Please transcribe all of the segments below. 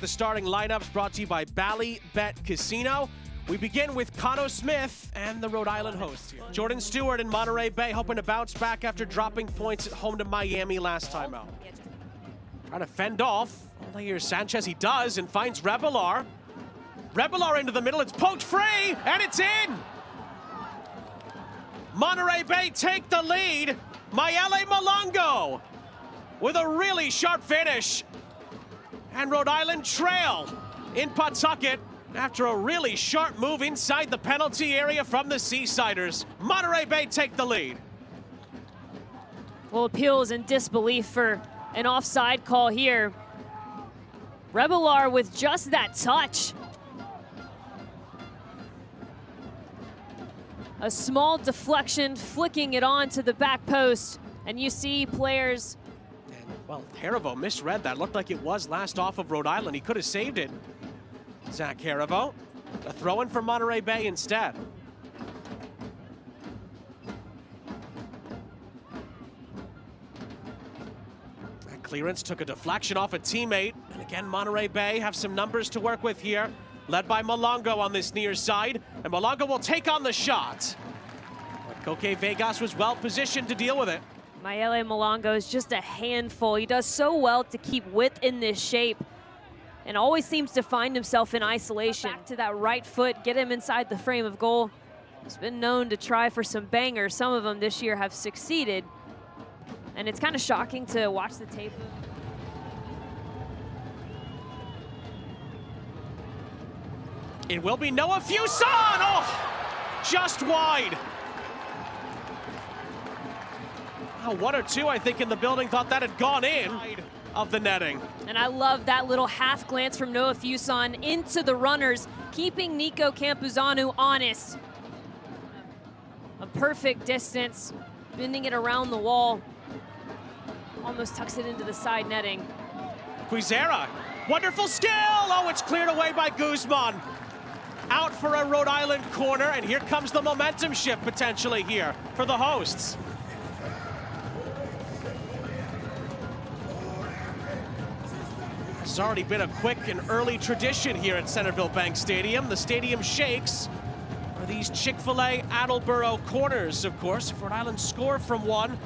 the starting lineups brought to you by Bally Bet Casino. We begin with Cano Smith and the Rhode Island hosts here. Jordan Stewart in Monterey Bay hoping to bounce back after dropping points at home to Miami last time out. Trying to fend off Aldair Sanchez, he does, and finds Rebollar. Rebollar into the middle, it's poked free, and it's in! Monterey Bay take the lead. Mayele Malango with a really sharp finish. And Rhode Island trail in Pawtucket after a really sharp move inside the penalty area from the Seasiders. Monterey Bay take the lead. Well, appeals and disbelief for an offside call here. Rebollar with just that touch. A small deflection, flicking it onto the back post, and you see players. And, well, Harivo misread that. Looked like it was last off of Rhode Island. He could have saved it. Zach Harivo, a throw-in for Monterey Bay instead. That clearance took a deflection off a teammate. And again, Monterey Bay have some numbers to work with here. Led by Malango on this near side, and Malango will take on the shot. But Koke Vegas was well positioned to deal with it. Mayele Malango is just a handful. He does so well to keep width in this shape and always seems to find himself in isolation. Back to that right foot, get him inside the frame of goal. He's been known to try for some bangers. Some of them this year have succeeded. And it's kind of shocking to watch the tape. It will be Noah Fuson! Oh, just wide. Oh, one or two, I think, in the building thought that had gone in of the netting. And I love that little half glance from Noah Fuson into the runners, keeping Nico Campuzano honest. A perfect distance, bending it around the wall. Almost tucks it into the side netting. Kwizera, wonderful skill! Oh, it's cleared away by Guzmán. Out for a Rhode Island corner, and here comes the momentum shift potentially here for the hosts. It's already been a quick and early tradition here at Centreville Bank Stadium. The stadium shakes for these Chick-fil-A Attleboro corners, of course. If Rhode Island score from one,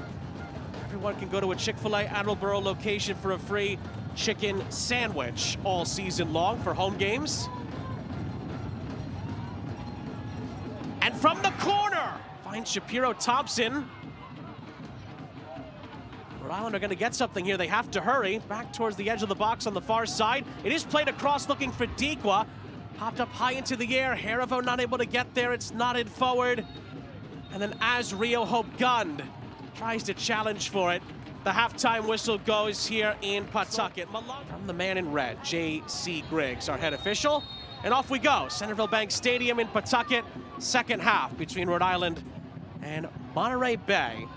everyone can go to a Chick-fil-A Attleboro location for a free chicken sandwich all season long for home games. And from the corner, finds Shapiro Thompson. Rhode Island are going to get something here. They have to hurry. Back towards the edge of the box on the far side. It is played across looking for Dikwa. Popped up high into the air. Harivo not able to get there. It's knotted forward. And then as Rio Hope Gund tries to challenge for it, the halftime whistle goes here in Pawtucket. From the man in red, J.C. Griggs, our head official. And off we go. Centreville Bank Stadium in Pawtucket. Second half between Rhode Island and Monterey Bay.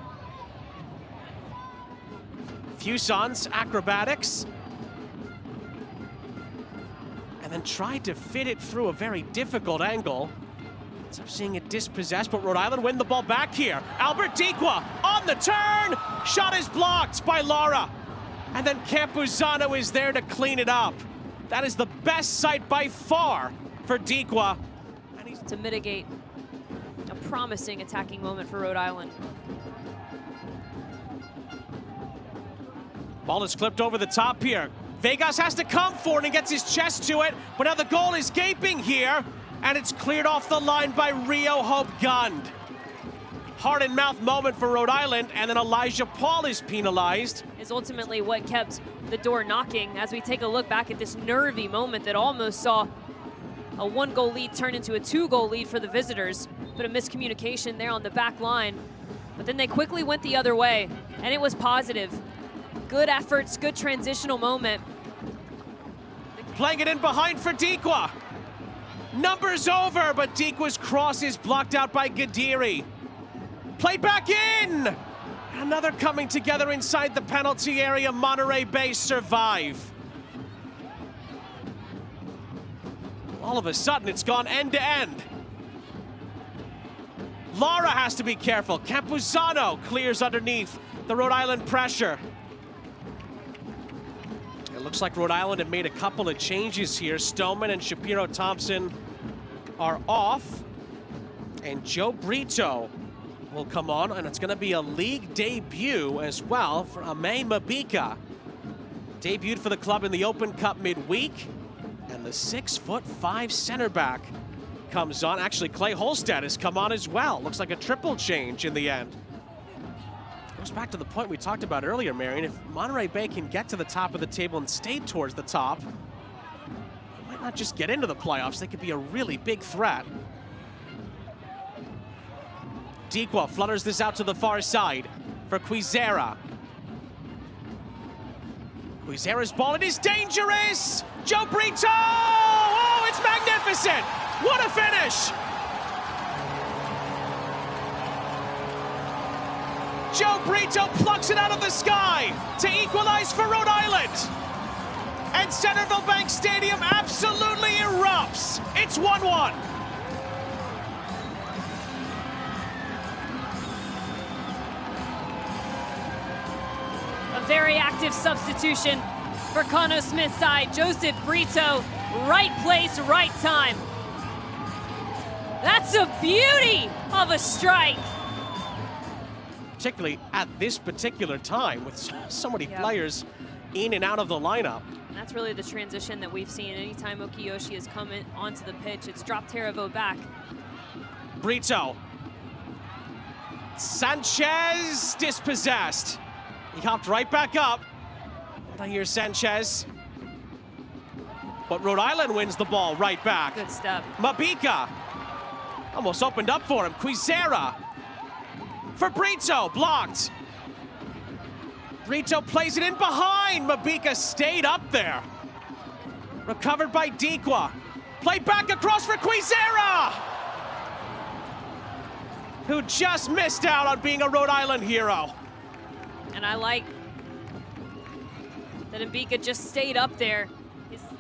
Fuson's acrobatics. And then tried to fit it through a very difficult angle. Ends up seeing it dispossessed, but Rhode Island win the ball back here. Albert Dikwa on the turn. Shot is blocked by Lara. And then Campuzano is there to clean it up. That is the best sight by far for Dikwa. To mitigate a promising attacking moment for Rhode Island. Ball is clipped over the top here. Vegas has to come for it and gets his chest to it, but now the goal is gaping here, and it's cleared off the line by Rio Hope Gund. Heart and mouth moment for Rhode Island, and then Elijah Paul is penalized. Is ultimately what kept the door knocking as we take a look back at this nervy moment that almost saw a 1-goal lead turn into a 2-goal lead for the visitors. But a miscommunication there on the back line. But then they quickly went the other way, and it was positive. Good efforts, good transitional moment. Playing it in behind for Dikwa. Numbers over, but Dikwa's cross is blocked out by Gadiri. Played back in! Another coming together inside the penalty area. Monterey Bay survive. All of a sudden, it's gone end to end. Lara has to be careful. Campuzano clears underneath the Rhode Island pressure. It Looks like Rhode Island have made a couple of changes here. Stoneman and Shapiro-Thompson are off. And Joe Brito will come on, and it's going to be a league debut as well for Mayele Malango. Debuted for the club in the Open Cup midweek, and the 6'5" center back comes on. Actually, Clay Holstead has come on as well. Looks like a triple change in the end. Goes back to the point we talked about earlier, Marion. If Monterey Bay can get to the top of the table and stay towards the top, they might not just get into the playoffs, they could be a really big threat. Dequa flutters this out to the far side for Kwizera. Kwizera's ball, it is dangerous! Joe Brito! Oh, it's magnificent! What a finish! Joe Brito plucks it out of the sky to equalize for Rhode Island. And Centreville Bank Stadium absolutely erupts. It's 1-1. Very active substitution for Cano Smith's side. Joseph Brito, right place, right time. That's a beauty of a strike. Particularly at this particular time with so many players in and out of the lineup. And that's really the transition that we've seen. Anytime Okiyoshi has come onto the pitch, it's dropped Tarivo back. Brito. Sanchez dispossessed. He hopped right back up. I hear Sanchez. But Rhode Island wins the ball right back. Good step. Malango almost opened up for him. Kwizera for Brito, blocked. Brito plays it in behind. Malango stayed up there. Recovered by Dequa. Played back across for Kwizera, who just missed out on being a Rhode Island hero. And I like that Mbika just stayed up there.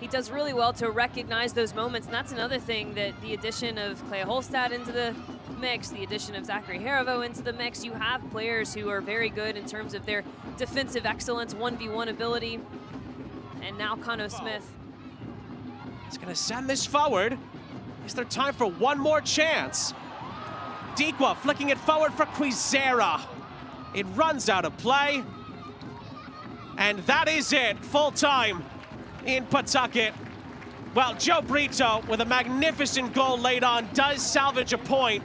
He does really well to recognize those moments, and that's another thing that the addition of Clay Holstead into the mix, the addition of Zachary Harivo into the mix, you have players who are very good in terms of their defensive excellence, 1v1 ability, and now Cano Smith. He's gonna send this forward. Is there time for one more chance? Dequa flicking it forward for Kwizera. It runs out of play. And that is it, full time in Pawtucket. Well, Joe Brito with a magnificent goal laid on does salvage a point.